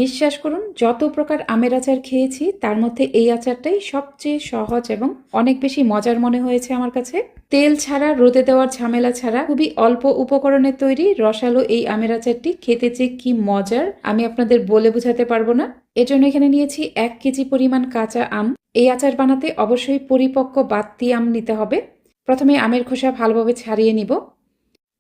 বিশ্বাস করুন, যত প্রকার আমের আচার খেয়েছি তার মধ্যে এই আচারটাই সবচেয়ে সহজ এবং অনেক বেশি মজার মনে হয়েছে আমার কাছে। তেল ছাড়া, রোদে দেওয়ার ঝামেলা ছাড়া খুবই অল্প উপকরণে তৈরি রসালো এই আমের আচারটি খেতে যে কি মজার আমি আপনাদের বলে বোঝাতে পারবো না। এজন্য এখানে নিয়েছি 1 কেজি পরিমাণ কাঁচা আম। এই আচার বানাতে অবশ্যই পরিপক্ক বাড়তি আম নিতে হবে। প্রথমে আমের খোসা ভালোভাবে ছাড়িয়ে নিব।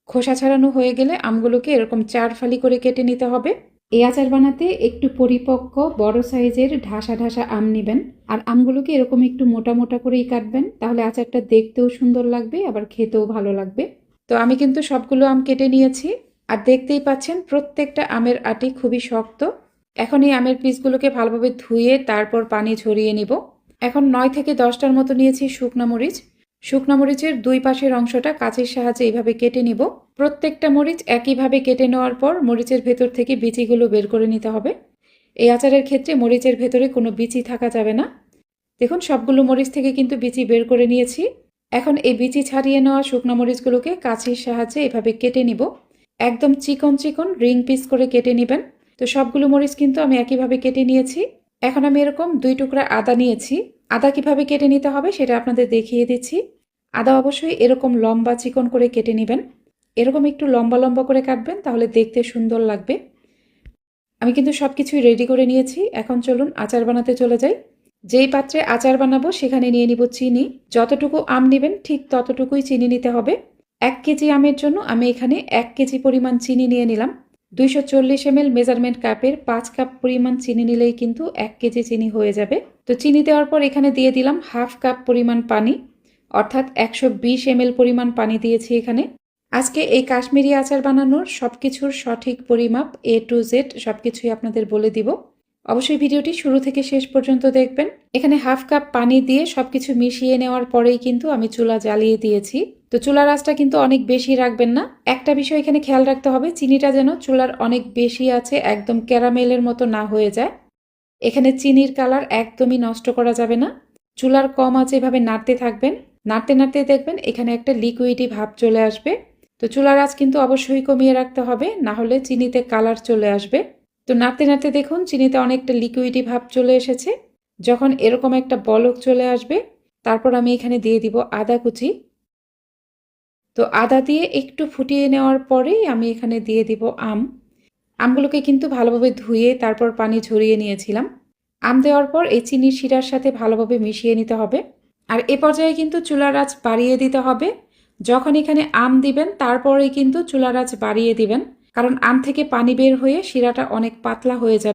খোসা ছাড়ানো হয়ে গেলে আমগুলোকে এরকম 4 ফালি করে কেটে নিতে হবে। এই আচার বানাতে একটু পরিপক্ক বড় সাইজের ঢাসা ঢাসা আম নেবেন, আর আমগুলোকে এরকম একটু মোটা মোটা করেই কাটবেন, তাহলে আচারটা দেখতেও সুন্দর লাগবে আবার খেতেও ভালো লাগবে। তো আমি কিন্তু সবগুলো আম কেটে নিয়েছি, আর দেখতেই পাচ্ছেন প্রত্যেকটা আমের আটি খুবই শক্ত। এখন এই আমের পিসগুলোকে ভালোভাবে ধুয়ে তারপর পানি ঝরিয়ে নিব। এখন 9 থেকে 10টার মতো নিয়েছি শুকনা মরিচ। শুকনা মরিচের দুই পাশের অংশটা কাঁচির সাহায্যে এইভাবে কেটে নিব। প্রত্যেকটা মরিচ একইভাবে কেটে নেওয়ার পর মরিচের ভেতর থেকে বিচিগুলো বের করে নিতে হবে। এই আচারের ক্ষেত্রে মরিচের ভেতরে কোনো বিচি থাকা যাবে না। দেখুন, সবগুলো মরিচ থেকে কিন্তু বিচি বের করে নিয়েছি। এখন এই বিচি ছাড়িয়ে নেওয়া শুকনো মরিচগুলোকে কাঁচির সাহায্যে এভাবে কেটে নিব। একদম চিকন চিকন রিং পিস করে কেটে নেবেন। তো সবগুলো মরিচ কিন্তু আমি একইভাবে কেটে নিয়েছি। এখন আমি এরকম 2 টুকরা আদা নিয়েছি। আদা কিভাবে কেটে নিতে হবে সেটা আপনাদের দেখিয়ে দিচ্ছি। আদা অবশ্যই এরকম লম্বা চিকন করে কেটে নেবেন। এরকম একটু লম্বা লম্বা করে কাটবেন, তাহলে দেখতে সুন্দর লাগবে। আমি কিন্তু সবকিছুই রেডি করে নিয়েছি। এখন চলুন আচার বানাতে চলে যাই। যেই পাত্রে আচার বানাবো সেখানে নিয়ে নিব চিনি। যতটুকু আম নেবেন ঠিক ততটুকুই চিনি নিতে হবে। 1 কেজি আমের জন্য আমি এখানে 1 কেজি পরিমাণ চিনি নিয়ে নিলাম। 240 ml মেজারমেন্ট কাপের 5 কাপ পরিমাণ চিনি নিলেই কিন্তু 1 কেজি চিনি হয়ে যাবে। তো চিনি দেওয়ার পর এখানে দিয়ে দিলাম হাফ কাপ পরিমাণ পানি, অর্থাৎ 120 ml পরিমাণ পানি দিয়েছি এখানে। আজকে এই কাশ্মীরি আচার বানানোর সবকিছুর সঠিক পরিমাপ A to Z সবকিছুই আপনাদের বলে দিব। অবশ্যই ভিডিওটি শুরু থেকে শেষ পর্যন্ত দেখবেন। এখানে হাফ কাপ পানি দিয়ে সবকিছু মিশিয়ে নেওয়ার পরেই কিন্তু আমি চুলা জ্বালিয়ে দিয়েছি। তো চুলার আঁচটা কিন্তু অনেক বেশি রাখবেন না। একটা বিষয় এখানে খেয়াল রাখতে হবে, চিনিটা যেন চুলার অনেক বেশি আছে একদম ক্যারামেলের মতো না হয়ে যায়। এখানে চিনির কালার একদমই নষ্ট করা যাবে না। চুলার কম আঁচে এভাবে নাড়তে থাকবেন। নাড়তে নাড়তে দেখবেন এখানে একটা লিকুইডি ভাব চলে আসবে। তো চুলার আঁচ কিন্তু অবশ্যই কমিয়ে রাখতে হবে, না হলে চিনিতে কালার চলে আসবে। তো নাড়তে নাড়তে দেখুন চিনিতে অনেকটা লিকুইডি ভাব চলে এসেছে। যখন এরকম একটা বলক চলে আসবে তারপর আমি এখানে দিয়ে দিব আদা কুচি। তো আদা দিয়ে একটু ফুটিয়ে নেওয়ার পরেই আমি এখানে দিয়ে দিব আম। আমগুলোকে কিন্তু ভালোভাবে ধুয়ে তারপর পানি ঝরিয়ে নিয়েছিলাম। আম দেওয়ার পর এই চিনির শিরার সাথে ভালোভাবে মিশিয়ে নিতে হবে। আর এ পর্যায়ে কিন্তু চুলার আঁচ বাড়িয়ে দিতে হবে। যখন এখানে আম দিবেন তারপরেই কিন্তু চুলার আঁচ বাড়িয়ে দিবেন, কারণ আম থেকে পানি বের হয়ে শিরাটা অনেক পাতলা হয়ে যাবে।